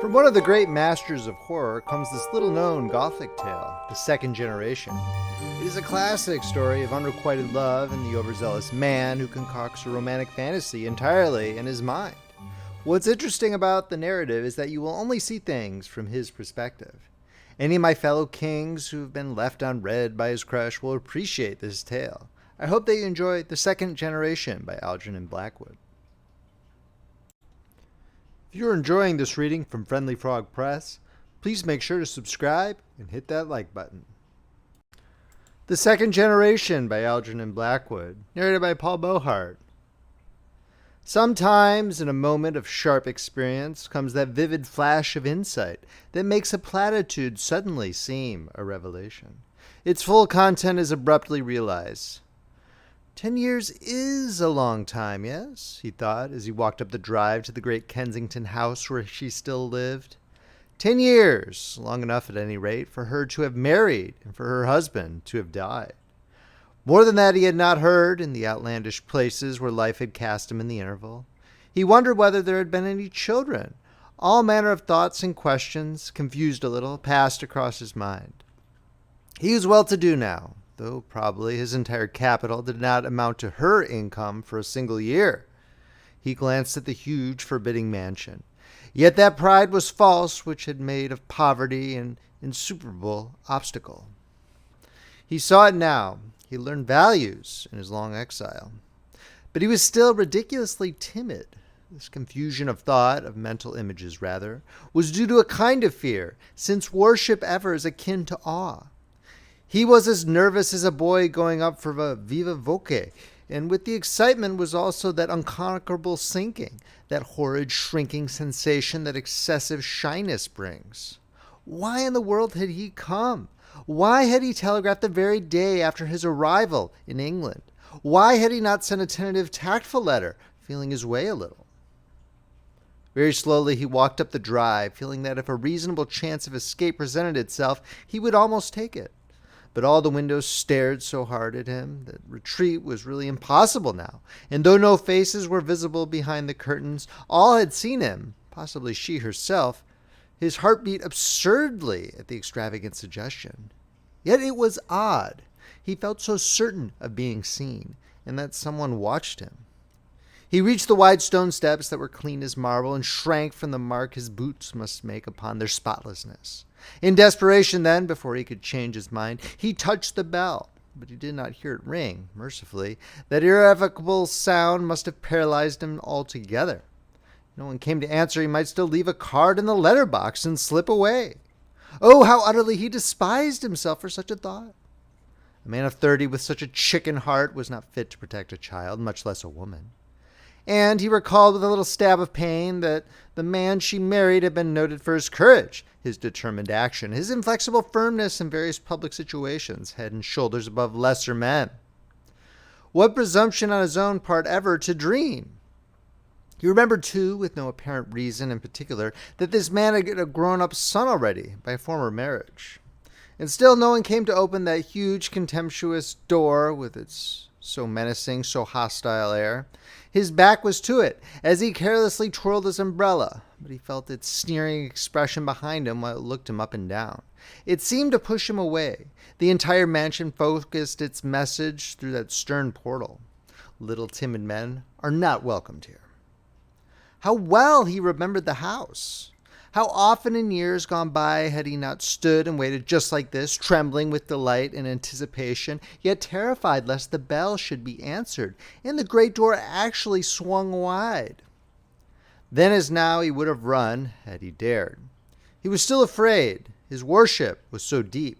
From one of the great masters of horror comes this little-known Gothic tale, The Second Generation. It is a classic story of unrequited love and the overzealous man who concocts a romantic fantasy entirely in his mind. What's interesting about the narrative is that you will only see things from his perspective. Any of my fellow kings who have been left unread by his crush will appreciate this tale. I hope that you enjoy The Second Generation by Algernon Blackwood. If you're enjoying this reading from Friendly Frog Press, please make sure to subscribe and hit that like button. The Second Generation by Algernon Blackwood, narrated by Beauheart. Sometimes in a moment of sharp experience comes that vivid flash of insight that makes a platitude suddenly seem a revelation. Its full content is abruptly realized. 10 years is a long time, yes, he thought as he walked up the drive to the great Kensington house where she still lived. 10 years, long enough at any rate, for her to have married and for her husband to have died. More than that he had not heard in the outlandish places where life had cast him in the interval. He wondered whether there had been any children. All manner of thoughts and questions, confused a little, passed across his mind. He was well-to-do now, though probably his entire capital did not amount to her income for a single year. He glanced at the huge, forbidding mansion. Yet that pride was false which had made of poverty an insuperable obstacle. He saw it now. He learned values in his long exile. But he was still ridiculously timid. This confusion of thought, of mental images rather, was due to a kind of fear, since worship ever is akin to awe. He was as nervous as a boy going up for a viva voce, and with the excitement was also that unconquerable sinking, that horrid shrinking sensation that excessive shyness brings. Why in the world had he come? Why had he telegraphed the very day after his arrival in England? Why had he not sent a tentative, tactful letter, feeling his way a little? Very slowly he walked up the drive, feeling that if a reasonable chance of escape presented itself, he would almost take it. But all the windows stared so hard at him that retreat was really impossible now, and though no faces were visible behind the curtains, all had seen him, possibly she herself. His heart beat absurdly at the extravagant suggestion. Yet it was odd. He felt so certain of being seen, and that someone watched him. He reached the wide stone steps that were clean as marble and shrank from the mark his boots must make upon their spotlessness. In desperation then, before he could change his mind, he touched the bell, but he did not hear it ring, mercifully. That irrevocable sound must have paralyzed him altogether. No one came to answer. He might still leave a card in the letterbox and slip away. Oh, how utterly he despised himself for such a thought. A man of 30 with such a chicken heart was not fit to protect a child, much less a woman. And he recalled with a little stab of pain that the man she married had been noted for his courage, his determined action, his inflexible firmness in various public situations, head and shoulders above lesser men. What presumption on his own part ever to dream! He remembered, too, with no apparent reason in particular, that this man had a grown-up son already by a former marriage. And still no one came to open that huge, contemptuous door with its so menacing, so hostile air. His back was to it, as he carelessly twirled his umbrella, but he felt its sneering expression behind him while it looked him up and down. It seemed to push him away. The entire mansion focused its message through that stern portal. Little timid men are not welcomed here. How well he remembered the house! How often in years gone by had he not stood and waited just like this, trembling with delight and anticipation, yet terrified lest the bell should be answered, and the great door actually swung wide. Then as now he would have run, had he dared. He was still afraid. His worship was so deep.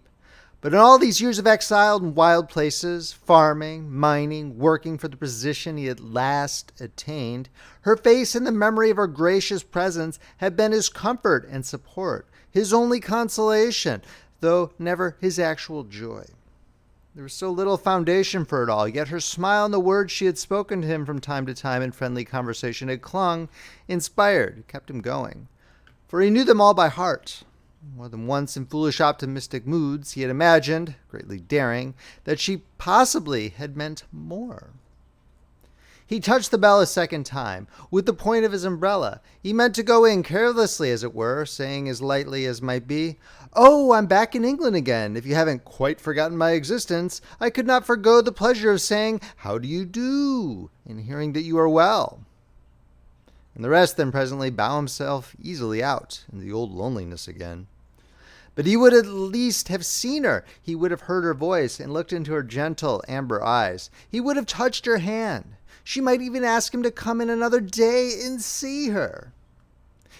But in all these years of exile in wild places, farming, mining, working for the position he had last attained, her face and the memory of her gracious presence had been his comfort and support, his only consolation, though never his actual joy. There was so little foundation for it all, yet her smile and the words she had spoken to him from time to time in friendly conversation had clung, inspired, kept him going. For he knew them all by heart. More than once in foolish optimistic moods he had imagined, greatly daring, that she possibly had meant more. He touched the bell a second time, with the point of his umbrella. He meant to go in, carelessly as it were, saying as lightly as might be, "Oh, I'm back in England again. If you haven't quite forgotten my existence, I could not forego the pleasure of saying, 'How do you do?' and hearing that you are well." And the rest then presently bow himself easily out in the old loneliness again. But he would at least have seen her. He would have heard her voice and looked into her gentle amber eyes. He would have touched her hand. She might even ask him to come in another day and see her.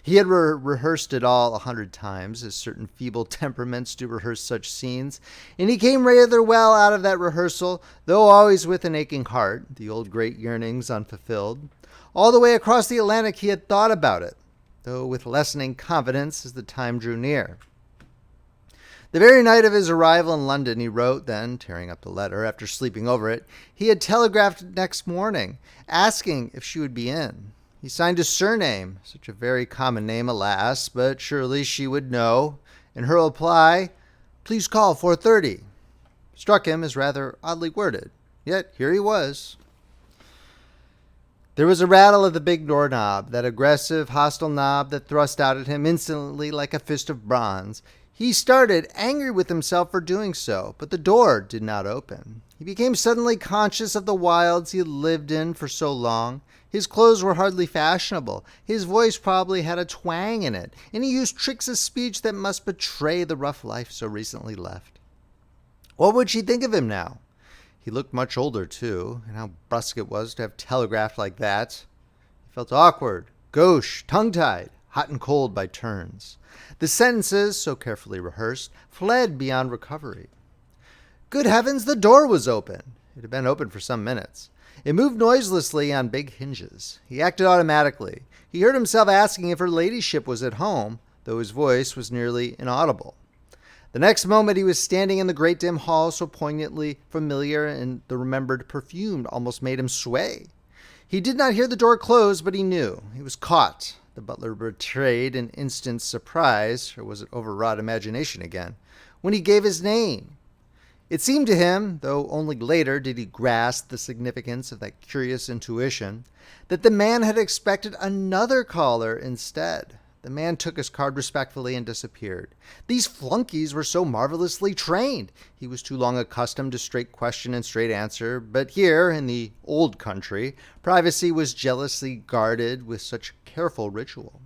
He had rehearsed it all 100 times, as certain feeble temperaments do rehearse such scenes, and he came rather well out of that rehearsal, though always with an aching heart, the old great yearnings unfulfilled. All the way across the Atlantic he had thought about it, though with lessening confidence as the time drew near. The very night of his arrival in London, he wrote, then, tearing up the letter, after sleeping over it, he had telegraphed next morning, asking if she would be in. He signed his surname, such a very common name, alas, but surely she would know, and her reply, "Please call 4:30," struck him as rather oddly worded. Yet here he was. There was a rattle of the big doorknob, that aggressive, hostile knob that thrust out at him instantly like a fist of bronze. He started, angry with himself for doing so, but the door did not open. He became suddenly conscious of the wilds he had lived in for so long. His clothes were hardly fashionable. His voice probably had a twang in it, and he used tricks of speech that must betray the rough life so recently left. What would she think of him now? He looked much older, too, and how brusque it was to have telegraphed like that. He felt awkward, gauche, tongue-tied, hot and cold by turns. The sentences, so carefully rehearsed, fled beyond recovery. Good heavens, the door was open. It had been open for some minutes. It moved noiselessly on big hinges. He acted automatically. He heard himself asking if her ladyship was at home, though his voice was nearly inaudible. The next moment he was standing in the great dim hall, so poignantly familiar, and the remembered perfume almost made him sway. He did not hear the door close, but he knew. He was caught. The butler betrayed an instant's surprise, or was it overwrought imagination again, when he gave his name. It seemed to him, though only later did he grasp the significance of that curious intuition, that the man had expected another caller instead. The man took his card respectfully and disappeared. These flunkies were so marvelously trained. He was too long accustomed to straight question and straight answer, but here, in the old country, privacy was jealously guarded with such careful ritual.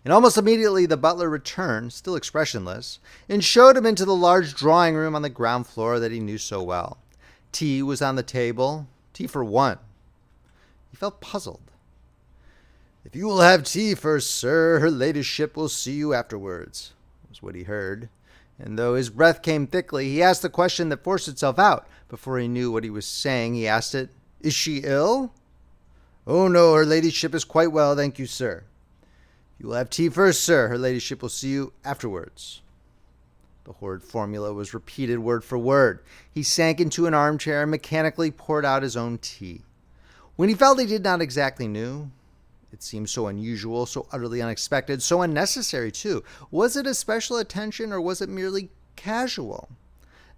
And almost immediately the butler returned, still expressionless, and showed him into the large drawing room on the ground floor that he knew so well. Tea was on the table, tea for one. He felt puzzled. "If you will have tea first, sir, her ladyship will see you afterwards," was what he heard. And though his breath came thickly, he asked the question that forced itself out. Before he knew what he was saying, he asked it, "Is she ill?" "Oh, no, her ladyship is quite well, thank you, sir." "You will have tea first, sir. Her ladyship will see you afterwards." The horrid formula was repeated word for word. He sank into an armchair and mechanically poured out his own tea. When he felt he did not exactly know, it seemed so unusual, so utterly unexpected, so unnecessary, too. Was it a special attention, or was it merely casual?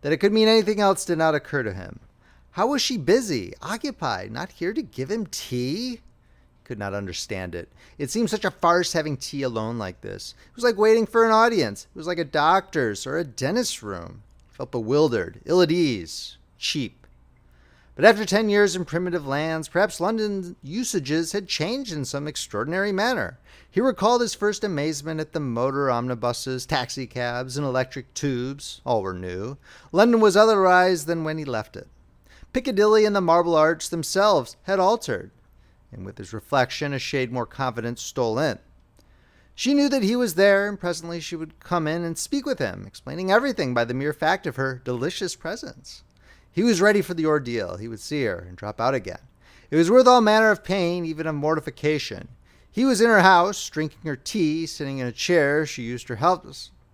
That it could mean anything else did not occur to him. How was she busy, occupied, not here to give him tea? He could not understand it. It seemed such a farce having tea alone like this. It was like waiting for an audience. It was like a doctor's or a dentist's room. He felt bewildered, ill at ease, cheap. But after 10 years in primitive lands, perhaps London's usages had changed in some extraordinary manner. He recalled his first amazement at the motor omnibuses, taxicabs, and electric tubes. All were new. London was otherwise than when he left it. Piccadilly and the Marble Arch themselves had altered. And with his reflection, a shade more confidence stole in. She knew that he was there, and presently she would come in and speak with him, explaining everything by the mere fact of her delicious presence. He was ready for the ordeal. He would see her and drop out again. It was worth all manner of pain, even of mortification. He was in her house, drinking her tea, sitting in a chair she used her help,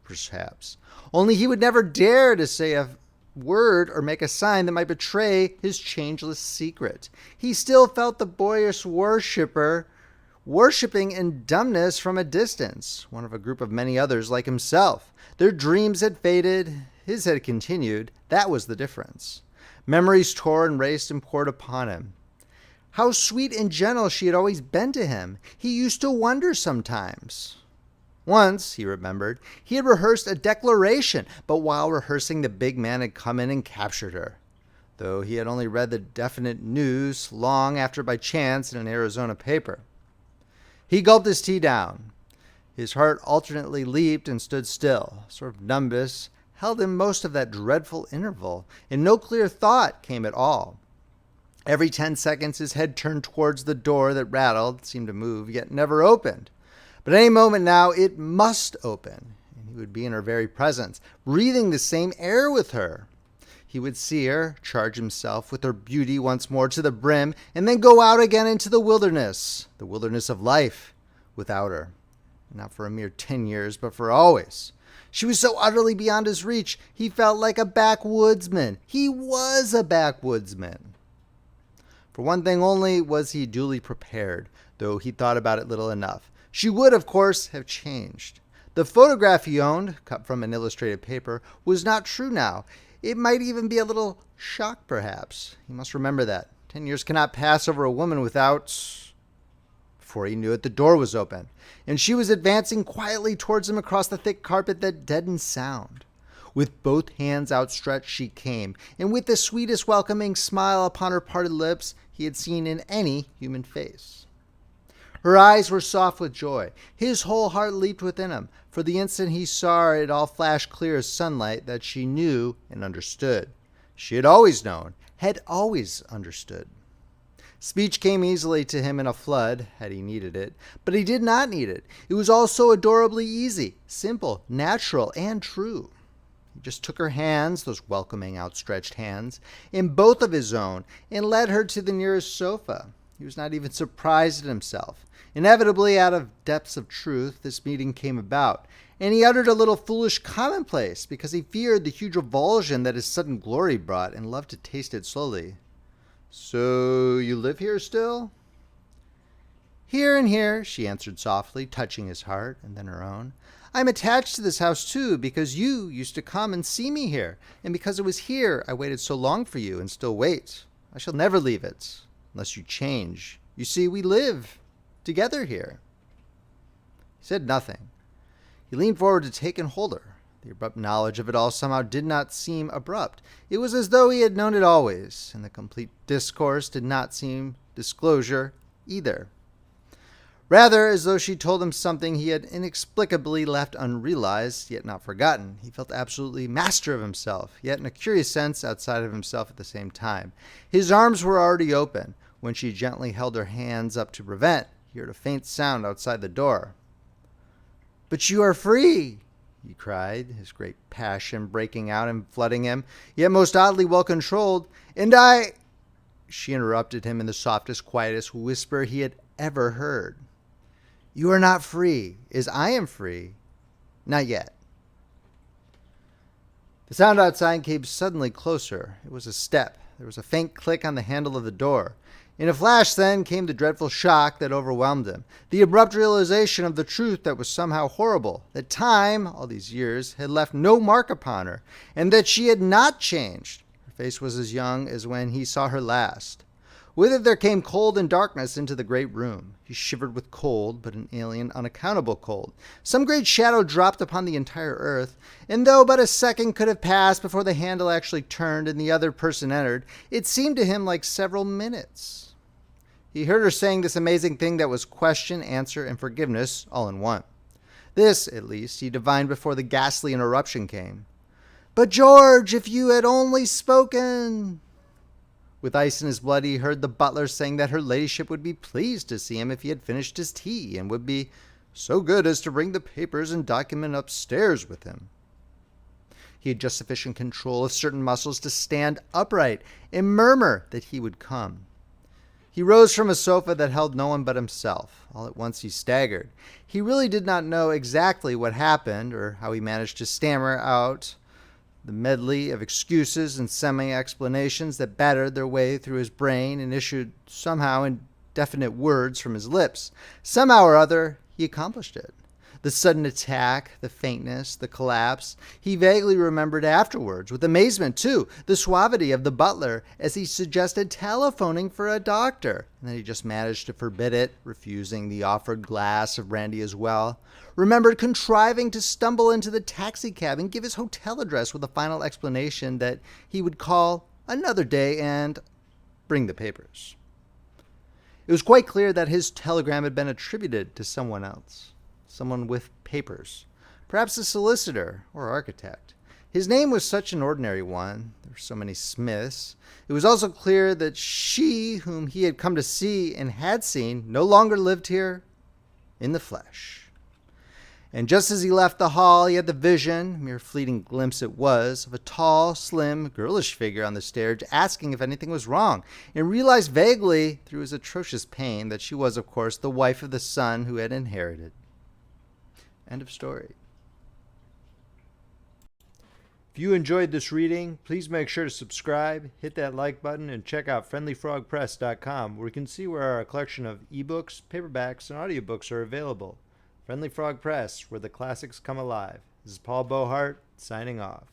perhaps. Only he would never dare to say a word or make a sign that might betray his changeless secret. He still felt the boyish worshipper worshipping in dumbness from a distance, one of a group of many others like himself. Their dreams had faded. His had continued. That was the difference. Memories tore and raced and poured upon him. How sweet and gentle she had always been to him. He used to wonder sometimes. Once, he remembered, he had rehearsed a declaration, but while rehearsing, the big man had come in and captured her. Though he had only read the definite news long after by chance in an Arizona paper. He gulped his tea down. His heart alternately leaped and stood still. A sort of numbness held him most of that dreadful interval, and no clear thought came at all. Every 10 seconds his head turned towards the door that rattled, seemed to move, yet never opened. But any moment now it must open, and he would be in her very presence, breathing the same air with her. He would see her, charge himself with her beauty once more to the brim, and then go out again into the wilderness of life, without her. Not for a mere 10 years, but for always. She was so utterly beyond his reach, he felt like a backwoodsman. He was a backwoodsman. For one thing only was he duly prepared, though he thought about it little enough. She would, of course, have changed. The photograph he owned, cut from an illustrated paper, was not true now. It might even be a little shock, perhaps. He must remember that. 10 years cannot pass over a woman without... Before he knew it, the door was open, and she was advancing quietly towards him across the thick carpet that deadened sound. With both hands outstretched she came, and with the sweetest welcoming smile upon her parted lips he had seen in any human face. Her eyes were soft with joy. His whole heart leaped within him. For the instant he saw her, it all flashed clear as sunlight that she knew and understood. She had always known, had always understood. Speech came easily to him in a flood, had he needed it, but he did not need it. It was all so adorably easy, simple, natural, and true. He just took her hands, those welcoming outstretched hands, in both of his own, and led her to the nearest sofa. He was not even surprised at himself. Inevitably, out of depths of truth, this meeting came about, and he uttered a little foolish commonplace because he feared the huge revulsion that his sudden glory brought and loved to taste it slowly. "So you live here still?" "Here and here," she answered softly, touching his heart and then her own. "I'm attached to this house, too, because you used to come and see me here, and because it was here I waited so long for you and still wait. I shall never leave it, unless you change. You see, we live together here." He said nothing. He leaned forward to take and hold her. The abrupt knowledge of it all somehow did not seem abrupt. It was as though he had known it always, and the complete discourse did not seem disclosure either. Rather, as though she told him something he had inexplicably left unrealized, yet not forgotten. He felt absolutely master of himself, yet in a curious sense outside of himself at the same time. His arms were already open, when she gently held her hands up to prevent. He heard a faint sound outside the door. "But you are free!" he cried, his great passion breaking out and flooding him, yet most oddly well controlled. "And I—" She interrupted him in the softest, quietest whisper he had ever heard. "You are not free, as I am free. Not yet." The sound outside came suddenly closer. It was a step. There was a faint click on the handle of the door. In a flash, then, came the dreadful shock that overwhelmed him, the abrupt realization of the truth that was somehow horrible, that time, all these years, had left no mark upon her, and that she had not changed. Her face was as young as when he saw her last. With it there came cold and darkness into the great room. He shivered with cold, but an alien, unaccountable cold. Some great shadow dropped upon the entire earth, and though but a second could have passed before the handle actually turned and the other person entered, it seemed to him like several minutes. He heard her saying this amazing thing that was question, answer, and forgiveness all in one. This, at least, he divined before the ghastly interruption came. "But George, if you had only spoken!" With ice in his blood, he heard the butler saying that her ladyship would be pleased to see him if he had finished his tea, and would be so good as to bring the papers and document upstairs with him. He had just sufficient control of certain muscles to stand upright and murmur that he would come. He rose from a sofa that held no one but himself. All at once he staggered. He really did not know exactly what happened, or how he managed to stammer out the medley of excuses and semi-explanations that battered their way through his brain and issued somehow indefinite words from his lips. Somehow or other, he accomplished it. The sudden attack, the faintness, the collapse. He vaguely remembered afterwards, with amazement too, the suavity of the butler as he suggested telephoning for a doctor, and then he just managed to forbid it, refusing the offered glass of brandy as well. Remembered contriving to stumble into the taxicab and give his hotel address with a final explanation that he would call another day and bring the papers. It was quite clear that his telegram had been attributed to someone else. Someone with papers, perhaps a solicitor or architect. His name was such an ordinary one. There were so many Smiths. It was also clear that she, whom he had come to see and had seen, no longer lived here in the flesh. And just as he left the hall, he had the vision, mere fleeting glimpse it was, of a tall, slim, girlish figure on the stairs asking if anything was wrong, and realized vaguely, through his atrocious pain, that she was, of course, the wife of the son who had inherited. End of story. If you enjoyed this reading, please make sure to subscribe, hit that like button, and check out friendlyfrogpress.com, where you can see where our collection of ebooks, paperbacks, and audiobooks are available. Friendly Frog Press, where the classics come alive. This is Paul Beauheart, signing off.